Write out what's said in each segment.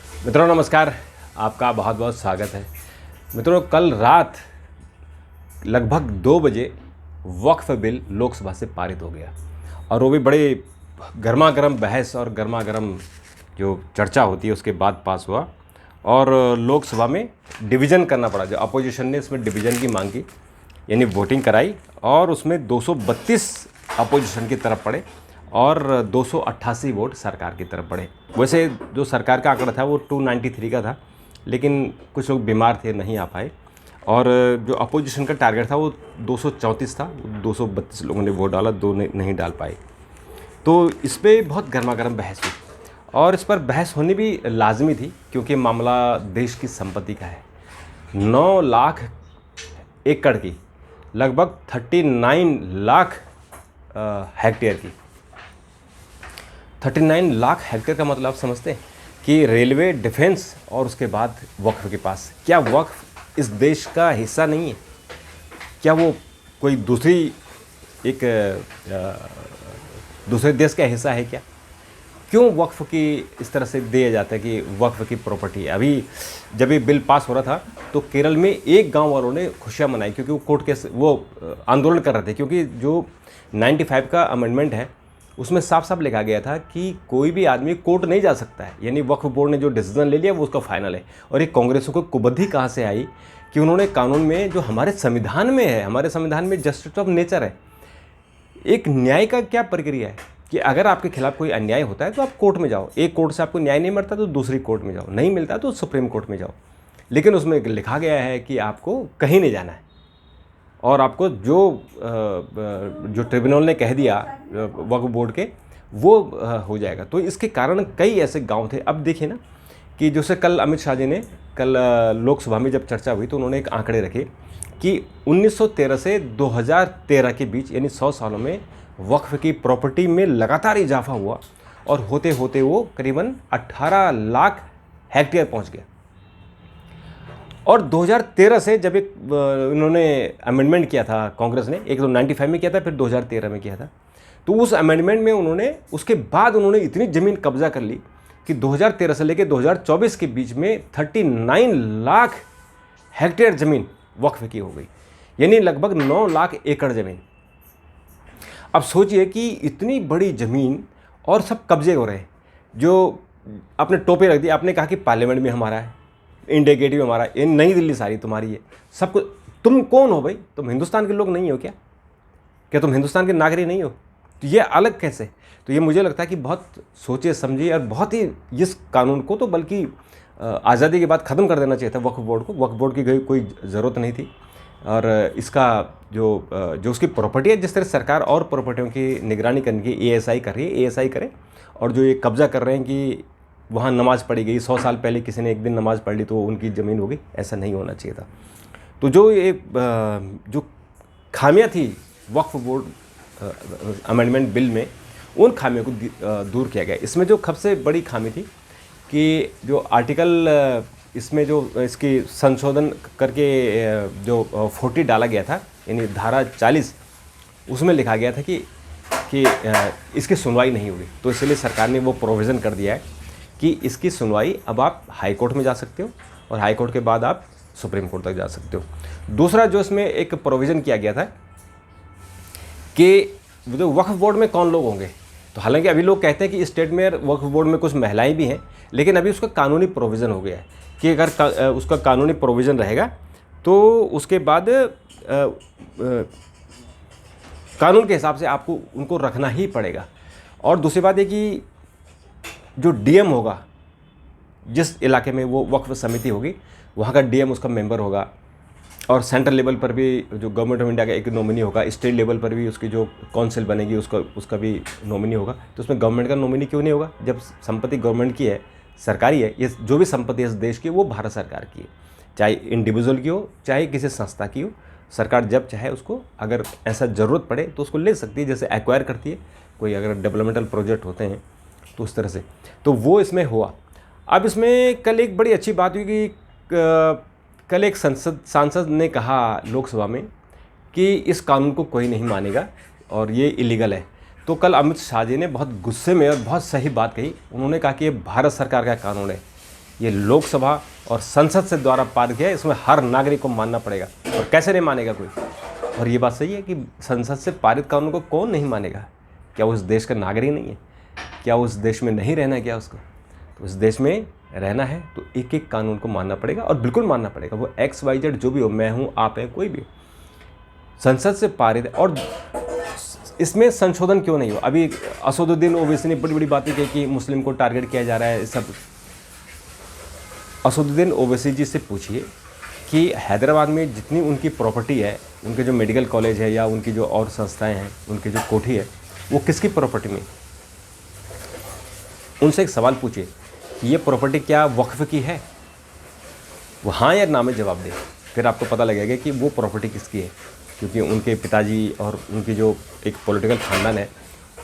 मित्रों नमस्कार, आपका बहुत बहुत स्वागत है। मित्रों, कल रात लगभग 2 बजे वक्फ बिल लोकसभा से पारित हो गया और वो भी बड़े गर्मा-गर्म बहस और गर्मा-गर्म जो चर्चा होती है उसके बाद पास हुआ। और लोकसभा में डिवीज़न करना पड़ा, जो अपोजिशन ने इसमें डिवीज़न की मांग की, यानी वोटिंग कराई और उसमें 232 अपोजिशन की तरफ पड़े और 288 वोट सरकार की तरफ पड़े। वैसे जो सरकार का आंकड़ा था वो 293 का था, लेकिन कुछ लोग बीमार थे, नहीं आ पाए। और जो अपोजिशन का टारगेट था वो 234 था, 232 लोगों ने वोट डाला, 2 ने नहीं डाल पाए। तो इस पर बहुत गर्मा-गर्म बहस हुई और इस पर बहस होनी भी लाजमी थी, क्योंकि मामला देश की संपत्ति का है। 9 लाख एकड़ की, लगभग 39 लाख हेक्टेयर की। 39 लाख हेक्टेयर का मतलब आप समझते हैं कि रेलवे, डिफेंस और उसके बाद वक्फ के पास। क्या वक्फ इस देश का हिस्सा नहीं है? क्या वो कोई दूसरे देश का हिस्सा है क्या? क्यों वक्फ की इस तरह से दिया जाता है कि वक्फ की प्रॉपर्टी है? अभी जब ये बिल पास हो रहा था तो केरल में एक गांव वालों ने खुशियां मनाई, क्योंकि वो कोर्ट केस आंदोलन कर रहे थे, क्योंकि जो 95 का अमेंडमेंट है उसमें साफ साफ लिखा गया था कि कोई भी आदमी कोर्ट नहीं जा सकता है, यानी वक्फ बोर्ड ने जो डिसीजन ले लिया वो उसका फाइनल है। और ये कांग्रेसों को कुबुद्धि कहाँ से आई कि उन्होंने कानून में, जो हमारे संविधान में है, हमारे संविधान में जस्टिस ऑफ नेचर है, एक न्याय का क्या प्रक्रिया है कि अगर आपके खिलाफ कोई अन्याय होता है तो आप कोर्ट में जाओ, एक कोर्ट से आपको न्याय नहीं मिलता तो दूसरी कोर्ट में जाओ, नहीं मिलता तो सुप्रीम कोर्ट में जाओ। लेकिन उसमें लिखा गया है कि आपको कहीं नहीं जाना है और आपको जो ट्रिब्यूनल ने कह दिया वक्फ बोर्ड के, वो हो जाएगा। तो इसके कारण कई ऐसे गांव थे। अब देखिए ना कि जैसे कल अमित शाह जी ने लोकसभा में जब चर्चा हुई तो उन्होंने एक आंकड़े रखे कि 1913 से 2013 के बीच, यानी 100 सालों में वक्फ की प्रॉपर्टी में लगातार इजाफा हुआ और होते होते वो करीबन 18 लाख हेक्टेयर पहुंच गया। और 2013 से जब इन्होंने अमेंडमेंट किया था कांग्रेस ने, एक तो 95 में किया था, फिर 2013 में किया था, तो उस अमेंडमेंट में उसके बाद उन्होंने इतनी ज़मीन कब्जा कर ली कि 2013 से लेकर 2024 के बीच में 39 लाख हेक्टेयर ज़मीन वक्फ की हो गई, यानी लगभग 9 लाख एकड़ ज़मीन। अब सोचिए कि इतनी बड़ी ज़मीन और सब कब्जे हो रहे हैं। जो आपने टोपे रख दी, आपने कहा कि पार्लियामेंट में हमारा है, इंडिया गेट भी हमारा, ये नई दिल्ली सारी तुम्हारी है, सब कुछ। तुम कौन हो भाई? तुम हिंदुस्तान के लोग नहीं हो क्या? क्या तुम हिंदुस्तान के नागरिक नहीं हो? तो ये अलग कैसे? तो ये मुझे लगता है कि बहुत सोचे समझे और बहुत ही, इस कानून को तो बल्कि आज़ादी के बाद ख़त्म कर देना चाहिए था वक्फ बोर्ड को। वक्फ बोर्ड की कोई ज़रूरत नहीं थी। और इसका जो उसकी प्रॉपर्टी है, जिस तरह सरकार और प्रॉपर्टियों की निगरानी करने की एएसआई कर रही है, एएसआई करे। और जो ये कब्ज़ा कर रहे हैं कि वहाँ नमाज़ पढ़ी गई, 100 साल पहले किसी ने एक दिन नमाज़ पढ़ ली तो उनकी ज़मीन हो गई, ऐसा नहीं होना चाहिए था। तो जो खामियां थी वक्फ बोर्ड अमेंडमेंट बिल में, उन खामियों को दूर किया गया। इसमें जो सबसे बड़ी खामी थी कि जो आर्टिकल, इसमें जो इसकी संशोधन करके जो 40 डाला गया था, यानी धारा 40, उसमें लिखा गया था कि इसकी सुनवाई नहीं होगी। तो इसलिए सरकार ने वो प्रोविज़न कर दिया है कि इसकी सुनवाई अब आप हाई कोर्ट में जा सकते हो और हाई कोर्ट के बाद आप सुप्रीम कोर्ट तक जा सकते हो। दूसरा जो इसमें एक प्रोविज़न किया गया था कि जो वक्फ बोर्ड में कौन लोग होंगे। तो हालांकि अभी लोग कहते हैं कि स्टेट में वक्फ बोर्ड में कुछ महिलाएं भी हैं, लेकिन अभी उसका कानूनी प्रोविज़न हो गया है कि अगर उसका कानूनी प्रोविज़न रहेगा तो उसके बाद कानून के हिसाब से आपको उनको रखना ही पड़ेगा। और दूसरी बात है कि जो डीएम होगा, जिस इलाके में वो वक्फ समिति होगी, वहाँ का डीएम उसका मेंबर होगा। और सेंट्रल लेवल पर भी जो गवर्नमेंट ऑफ इंडिया का एक नॉमिनी होगा, स्टेट लेवल पर भी उसकी जो काउंसिल बनेगी उसका भी नॉमिनी होगा। तो उसमें गवर्नमेंट का नॉमिनी क्यों नहीं होगा? जब संपत्ति गवर्नमेंट की है, सरकारी है, ये जो भी संपत्ति इस देश की वो भारत सरकार की है, चाहे इंडिविजुअल की हो चाहे किसी संस्था की हो। सरकार जब चाहे उसको, अगर ऐसा ज़रूरत पड़े तो उसको ले सकती है, जैसे एक्वायर करती है कोई, अगर डेवलपमेंटल प्रोजेक्ट होते हैं तो उस तरह से। तो वो इसमें हुआ। अब इसमें कल एक बड़ी अच्छी बात हुई कि कल एक सांसद ने कहा लोकसभा में कि इस कानून को कोई नहीं मानेगा और ये इलीगल है। तो कल अमित शाह जी ने बहुत गुस्से में और बहुत सही बात कही। उन्होंने कहा कि ये भारत सरकार का कानून है, ये लोकसभा और संसद से द्वारा पारित किया है, इसमें हर नागरिक को मानना पड़ेगा। और कैसे नहीं मानेगा कोई? और ये बात सही है कि संसद से पारित कानून को कौन नहीं मानेगा? क्या उस देश का नागरिक नहीं है? क्या उस देश में नहीं रहना है क्या उसको? तो उस देश में रहना है तो एक एक कानून को मानना पड़ेगा, और बिल्कुल मानना पड़ेगा। वो XYZ जो भी हो, मैं हूँ, आप हैं, कोई भी, संसद से पारित है। और इसमें संशोधन क्यों नहीं हो? अभी असदुद्दीन ओवैसी ने बड़ी बड़ी बातें की कि मुस्लिम को टारगेट किया जा रहा है, सब। असदुद्दीन ओवैसी जी से पूछिए कि हैदराबाद में जितनी उनकी प्रॉपर्टी है, उनके जो मेडिकल कॉलेज है या उनकी जो और संस्थाएं हैं, उनकी जो कोठी है, वो किसकी प्रॉपर्टी में? उनसे एक सवाल पूछिए कि ये प्रॉपर्टी क्या वक्फ की है? वो हाँ या ना में जवाब दे, फिर आपको पता लगेगा कि वो प्रॉपर्टी किसकी है। क्योंकि उनके पिताजी और उनकी जो एक पॉलिटिकल खानदान है,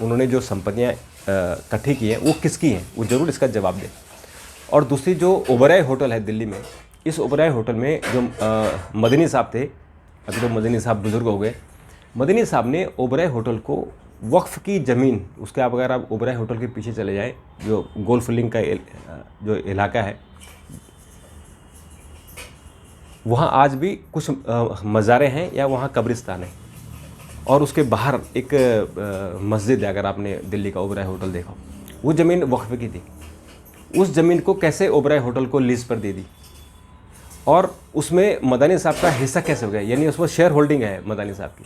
उन्होंने जो संपत्तियाँ इकट्ठी की हैं वो किसकी हैं, वो ज़रूर इसका जवाब दे। और दूसरी, जो ओबराय होटल है दिल्ली में, इस ओबराय होटल में जो मदनी साहब थे, अभी तो मदनी साहब बुज़ुर्ग हो गए, मदनी साहब ने ओबराय होटल को वक्फ की ज़मीन, उसके आप अगर आप ओबराय होटल के पीछे चले जाएँ, जो गोल्फ लिंक का जो इलाका है, वहाँ आज भी कुछ मज़ारें हैं या वहाँ कब्रिस्तान है। और उसके बाहर एक मस्जिद है, अगर आपने दिल्ली का ओबराय होटल देखा, वो ज़मीन वक्फ की थी। उस ज़मीन को कैसे ओबराय होटल को लीज पर दे दी? और उसमें मदानी साहब का हिस्सा कैसे हो गया? यानी उसमें शेयर होल्डिंग है मदानी साहब की।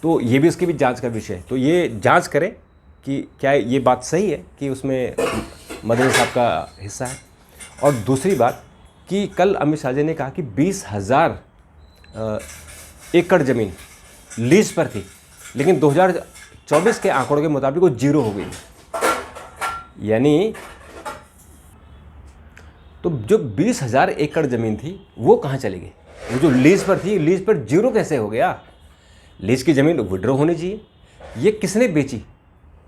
तो ये भी, इसकी भी जांच का विषय है। तो ये जांच करें कि क्या ये बात सही है कि उसमें मदानी साहब का हिस्सा है। और दूसरी बात कि कल अमित शाह जी ने कहा कि 20,000 एकड़ ज़मीन लीज पर थी, लेकिन 2024 के आंकड़ों के मुताबिक वो 0 हो गई। यानी तो जो 20,000 एकड़ ज़मीन थी वो कहाँ चली गई? वो जो लीज पर थी, लीज पर 0 कैसे हो गया? लीज की ज़मीन विड्रॉ होनी चाहिए। ये किसने बेची?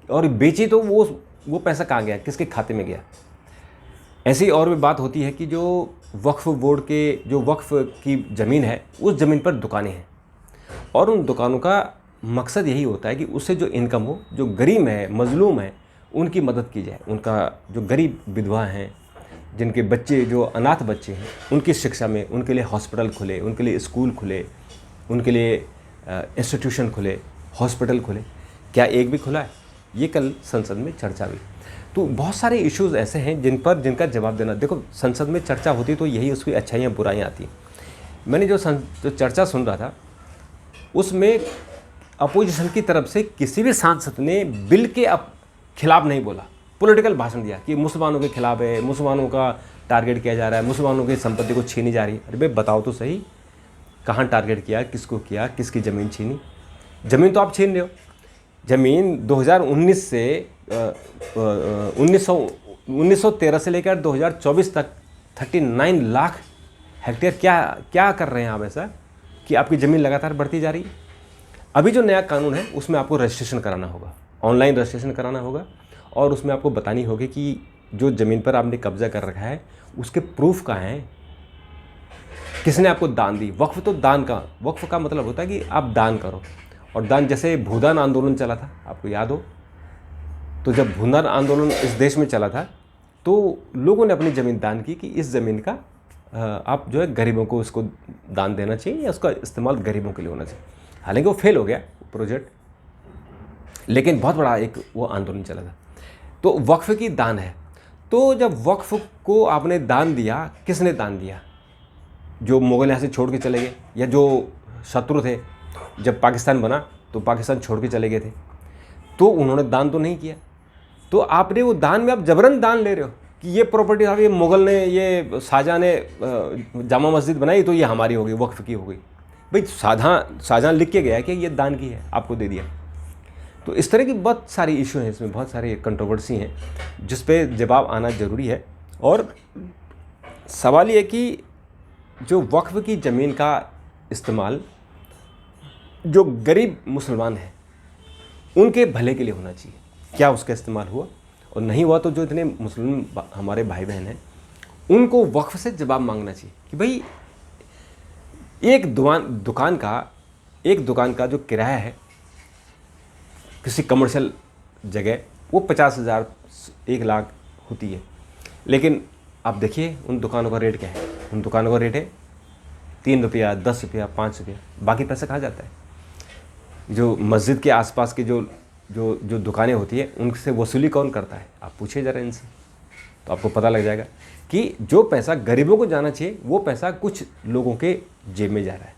और बेची तो वो पैसा कहाँ गया, किसके खाते में गया? ऐसी और भी बात होती है कि जो वक्फ बोर्ड के, जो वक्फ की ज़मीन है, उस ज़मीन पर दुकानें हैं, और उन दुकानों का मकसद यही होता है कि उससे जो इनकम हो, जो गरीब है, मजलूम है, उनकी मदद की जाए। उनका जो गरीब विधवा हैं, जिनके बच्चे जो अनाथ बच्चे हैं, उनकी शिक्षा में, उनके लिए हॉस्पिटल खुले, उनके लिए स्कूल खुले, उनके लिए इंस्टीट्यूशन खुले, हॉस्पिटल खुले। क्या एक भी खुला है? ये कल संसद में चर्चा हुई। तो बहुत सारे इश्यूज़ ऐसे हैं जिनका जवाब देना। देखो, संसद में चर्चा होती तो यही उसकी अच्छाइयाँ बुराइयाँ आती हैं। मैंने जो चर्चा सुन रहा था, उसमें अपोजिशन की तरफ से किसी भी सांसद ने बिल के खिलाफ नहीं बोला, पॉलिटिकल भाषण दिया कि मुसलमानों के खिलाफ है, मुसलमानों का टारगेट किया जा रहा है, मुसलमानों की संपत्ति को छीनी जा रही है। अरे भाई बताओ तो सही, कहाँ टारगेट किया, किसको किया, किसकी ज़मीन छीनी? ज़मीन तो आप छीन रहे हो। ज़मीन 2019 से 1913 से लेकर 2024 तक 39 लाख हेक्टेयर क्या कर रहे हैं आप ऐसा कि आपकी ज़मीन लगातार बढ़ती जा रही है? अभी जो नया कानून है उसमें आपको रजिस्ट्रेशन कराना होगा, ऑनलाइन रजिस्ट्रेशन कराना होगा, और उसमें आपको बतानी होगी कि जो ज़मीन पर आपने कब्जा कर रखा है उसके प्रूफ कहाँ हैं, किसने आपको दान दी। वक्फ तो दान का, वक्फ का मतलब होता है कि आप दान करो। और दान, जैसे भूदान आंदोलन चला था, आपको याद हो, तो जब भूदान आंदोलन इस देश में चला था तो लोगों ने अपनी ज़मीन दान की कि इस ज़मीन का आप जो है गरीबों को उसको दान देना चाहिए या उसका इस्तेमाल गरीबों के लिए होना चाहिए। हालांकि वो फेल हो गया प्रोजेक्ट, लेकिन बहुत बड़ा एक वो आंदोलन चला था। तो वक्फ की दान है। तो जब वक्फ को आपने दान दिया, किसने दान दिया? जो मुग़ल यहाँ से छोड़ के चले गए, या जो शत्रु थे, जब पाकिस्तान बना तो पाकिस्तान छोड़ के चले गए थे, तो उन्होंने दान तो नहीं किया। तो आपने वो दान में आप जबरन दान ले रहे हो कि ये प्रॉपर्टी साहब, ये मुग़ल ने, ये शाहजहाँ ने जामा मस्जिद बनाई तो ये हमारी हो गई, वक्फ की हो गई। भाई शाहजहाँ लिख के गया कि ये दान की है, आपको दे दिया। तो इस तरह की बहुत सारी इशू हैं, इसमें बहुत सारी कंट्रोवर्सी हैं जिस पे जवाब आना ज़रूरी है। और सवाल ये कि जो वक्फ की ज़मीन का इस्तेमाल जो गरीब मुसलमान हैं उनके भले के लिए होना चाहिए, क्या उसका इस्तेमाल हुआ? और नहीं हुआ तो जो इतने मुस्लिम हमारे भाई बहन हैं उनको वक्फ से जवाब मांगना चाहिए कि भाई एक दुकान का जो किराया है किसी कमर्शियल जगह, वो 50,000 1 लाख होती है, लेकिन आप देखिए उन दुकानों का रेट क्या है। उन दुकानों का रेट है 3 रुपया, 10 रुपया, 5 रुपया। बाकी पैसा कहाँ जाता है? जो मस्जिद के आसपास की जो जो जो दुकानें होती हैं उनसे वसूली कौन करता है? आप पूछिए ज़रा इनसे, तो आपको पता लग जाएगा कि जो पैसा गरीबों को जाना चाहिए वो पैसा कुछ लोगों के जेब में जा रहा है।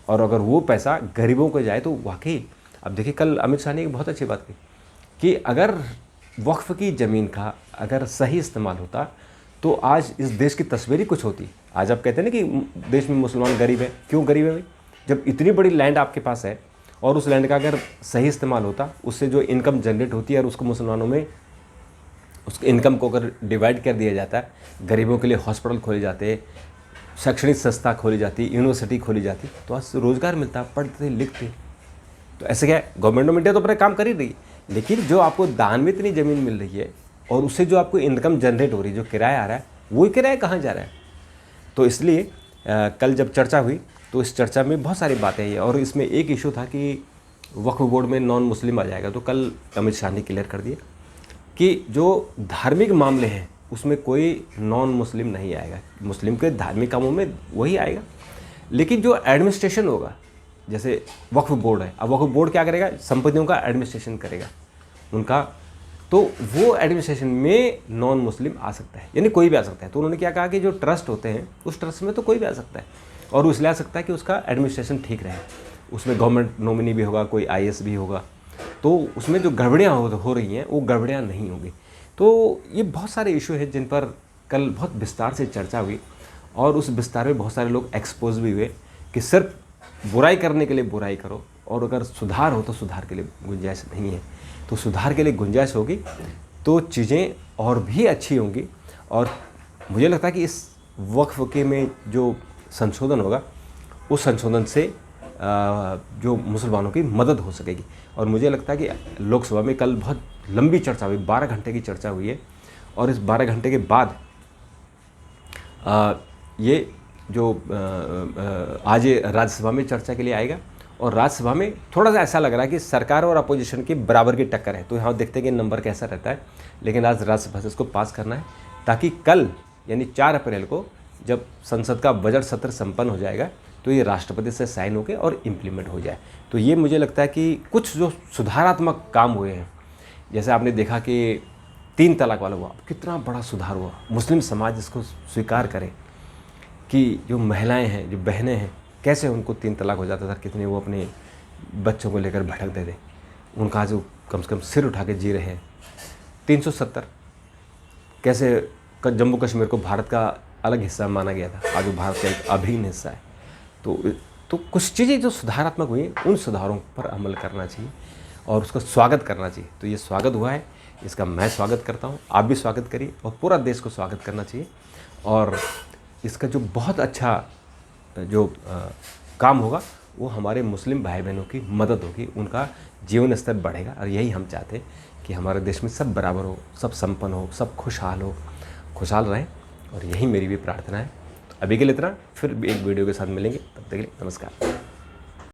और अगर वो पैसा गरीबों को जाए तो वाकई, अब देखिए कल अमित शाह ने एक बहुत अच्छी बात की कि अगर वक्फ की ज़मीन का अगर सही इस्तेमाल होता तो आज इस देश की तस्वीर ही कुछ होती। आज आप कहते हैं ना कि देश में मुसलमान गरीब है। क्यों गरीब है भाई? जब इतनी बड़ी लैंड आपके पास है और उस लैंड का अगर सही इस्तेमाल होता, उससे जो इनकम जनरेट होती है और उसको मुसलमानों में उसके इनकम को अगर डिवाइड कर दिया जाता, गरीबों के लिए हॉस्पिटल खोले जाते, शैक्षणिक संस्था खोली जाती, यूनिवर्सिटी खोली जाती, तो आज रोज़गार मिलता, पढ़ते लिखते। तो ऐसे क्या है, गवर्नमेंट ऑफ इंडिया तो अपना काम कर ही रही है, लेकिन जो आपको दान में इतनी ज़मीन मिल रही है और उससे जो आपको इनकम जनरेट हो रही है, जो किराया आ रहा है, वही किराया कहाँ जा रहा है? तो इसलिए कल जब चर्चा हुई तो इस चर्चा में बहुत सारी बातें हैं और इसमें एक इशू था कि वक्फ बोर्ड में नॉन मुस्लिम आ जाएगा। तो कल अमित शाह ने क्लियर कर दिया कि जो धार्मिक मामले हैं उसमें कोई नॉन मुस्लिम नहीं आएगा। मुस्लिम के धार्मिक कामों में वही आएगा, लेकिन जो एडमिनिस्ट्रेशन होगा, जैसे वक्फ बोर्ड है, अब वक्फ बोर्ड क्या करेगा? संपत्तियों का एडमिनिस्ट्रेशन करेगा उनका, तो वो एडमिनिस्ट्रेशन में नॉन मुस्लिम आ सकता है, यानी कोई भी आ सकता है। तो उन्होंने क्या कहा कि जो ट्रस्ट होते हैं उस ट्रस्ट में तो कोई भी आ सकता है और वो इसलिए आ सकता है कि उसका एडमिनिस्ट्रेशन ठीक रहे, उसमें गवर्नमेंट नॉमिनी भी होगा, कोई IAS भी होगा, तो उसमें जो गड़बड़ियाँ हो रही हैं वो गड़बड़ियाँ नहीं होंगी। तो ये बहुत सारे इशू हैं जिन पर कल बहुत विस्तार से चर्चा हुई और उस विस्तार में बहुत सारे लोग एक्सपोज भी हुए कि सिर्फ बुराई करने के लिए बुराई करो और अगर सुधार हो तो सुधार के लिए गुंजाइश नहीं है। तो सुधार के लिए गुंजाइश होगी तो चीज़ें और भी अच्छी होंगी और मुझे लगता है कि इस वक्फ के में जो संशोधन होगा उस संशोधन से जो मुसलमानों की मदद हो सकेगी। और मुझे लगता है कि लोकसभा में कल बहुत लंबी चर्चा हुई, 12 घंटे की चर्चा हुई है और इस 12 घंटे के बाद ये जो आज राज्यसभा में चर्चा के लिए आएगा और राज्यसभा में थोड़ा सा ऐसा लग रहा है कि सरकार और अपोजिशन की बराबर की टक्कर है। तो यहाँ देखते हैं कि नंबर कैसा रहता है, लेकिन आज राज्यसभा से इसको पास करना है ताकि कल यानी 4 अप्रैल को जब संसद का बजट सत्र संपन्न हो जाएगा तो ये राष्ट्रपति से साइन होकर और इम्प्लीमेंट हो जाए। तो ये मुझे लगता है कि कुछ जो सुधारात्मक काम हुए हैं, जैसे आपने देखा कि 3 तलाक वाला हुआ, कितना बड़ा सुधार हुआ। मुस्लिम समाज इसको स्वीकार करे कि जो महिलाएं हैं, जो बहनें हैं, कैसे उनको 3 तलाक हो जाता था, कितने वो अपने बच्चों को लेकर भटकते थे, उनका आज कम से कम सिर उठा के जी रहे हैं। 370 कैसे जम्मू कश्मीर को भारत का अलग हिस्सा माना गया था, आज वो भारत का एक अभिन्न हिस्सा है। तो कुछ चीज़ें जो सुधारात्मक हुई उन सुधारों पर अमल करना चाहिए और उसका स्वागत करना चाहिए। तो ये स्वागत हुआ है, इसका मैं स्वागत करता हूँ, आप भी स्वागत करिए और पूरा देश को स्वागत करना चाहिए। और इसका जो बहुत अच्छा जो काम होगा वो हमारे मुस्लिम भाई बहनों की मदद होगी, उनका जीवन स्तर बढ़ेगा और यही हम चाहते हैं कि हमारे देश में सब बराबर हो, सब संपन्न हो, सब खुशहाल हो, खुशहाल रहें और यही मेरी भी प्रार्थना है। तो अभी के लिए इतना, फिर एक वीडियो के साथ मिलेंगे, तब तक के लिए नमस्कार।